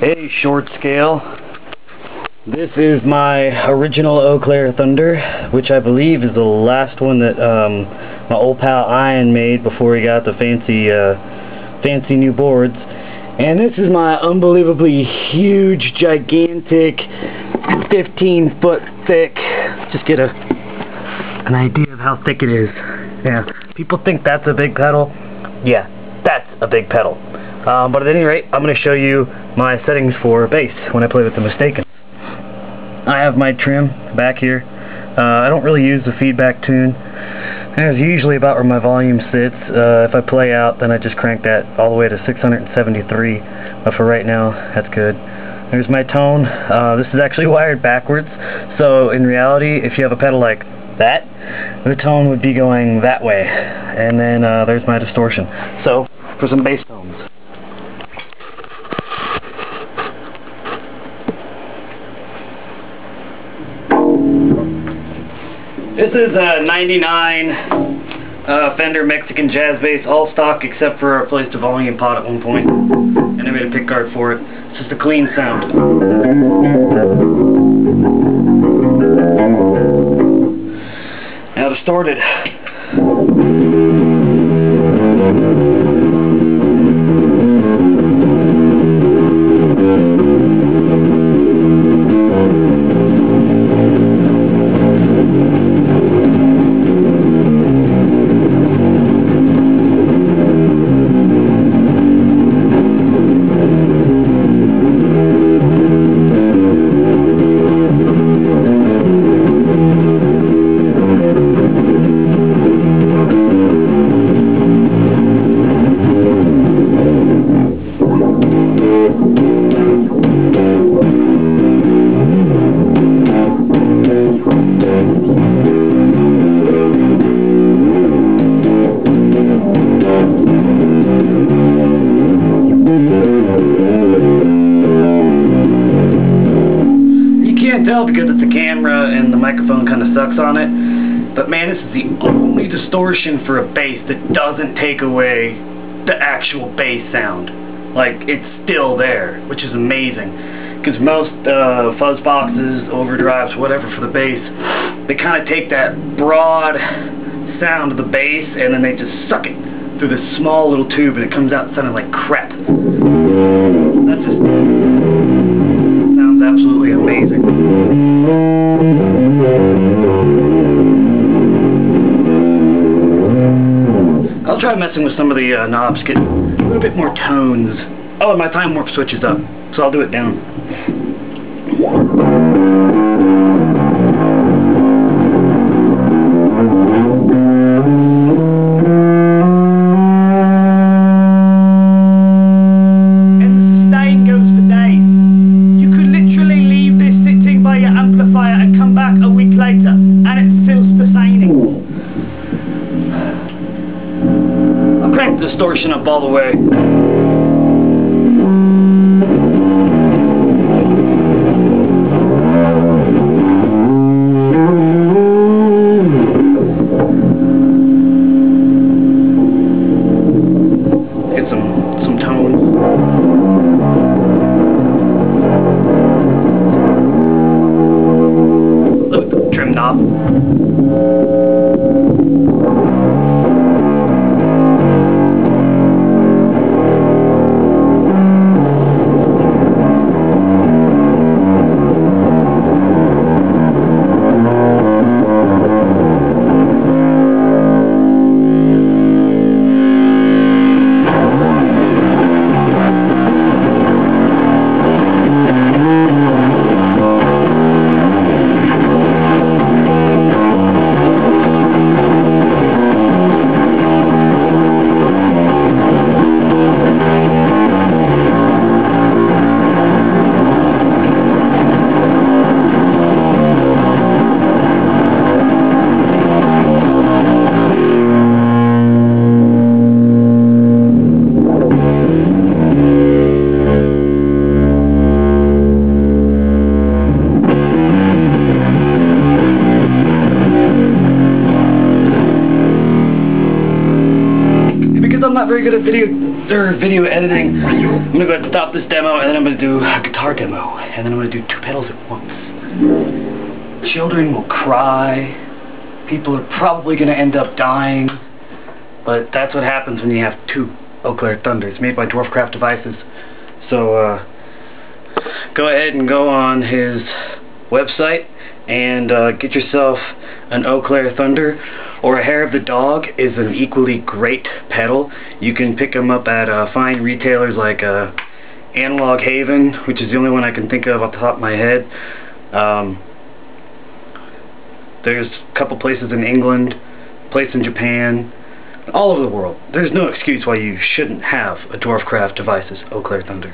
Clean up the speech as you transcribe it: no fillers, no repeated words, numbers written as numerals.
Hey, short scale. This is my original Eau Claire Thunder, which I believe is the last one that my old pal Ian made before he got the fancy new boards. And this is my unbelievably huge, gigantic, 15-foot thick. Just get an idea of how thick it is. Yeah, people think that's a big pedal. Yeah, that's a big pedal. But at any rate, I'm going to show you my settings for bass when I play with the Mistaken. I have my trim back here. I don't really use the feedback tune. It's usually about where my volume sits. If I play out, then I just crank that all the way to 673. But for right now, that's good. There's my tone. This is actually wired backwards. So in reality, if you have a pedal like that, the tone would be going that way. And then there's my distortion. So for some bass tones. This is a 99 Fender Mexican jazz bass, all stock except for I placed a volume pot at one point, and I made a pick guard for it. It's just a clean sound. Now distorted. Tell because it's a camera and the microphone kind of sucks on it, but man, this is the only distortion for a bass that doesn't take away the actual bass sound. Like, it's still there, which is amazing, because most fuzz boxes, overdrives, whatever for the bass, they kind of take that broad sound of the bass and then they just suck it through this small little tube and it comes out sounding like crap. That's just sounds absolutely amazing. I'll try messing with some of the knobs, get a little bit more tones. Oh, and my time warp switch is up, so I'll do it down. Crank the distortion up all the way. Get some tones. Look at the trim knob. I'm not very good at video through video editing. I'm gonna go ahead and stop this demo, and then I'm gonna do a guitar demo, and then I'm gonna do 2 pedals at once. Children will cry. People are probably gonna end up dying, but that's what happens when you have 2 Eau Claire Thunders made by Dwarfcraft devices. So go ahead and go on his website and get yourself an Eau Claire Thunder, or a Hair of the Dog is an equally great pedal. You can pick them up at fine retailers like Analog Haven, which is the only one I can think of off the top of my head. There's a couple places in England, a place in Japan, all over the world. There's no excuse why you shouldn't have a Dwarfcraft Devices Eau Claire Thunder.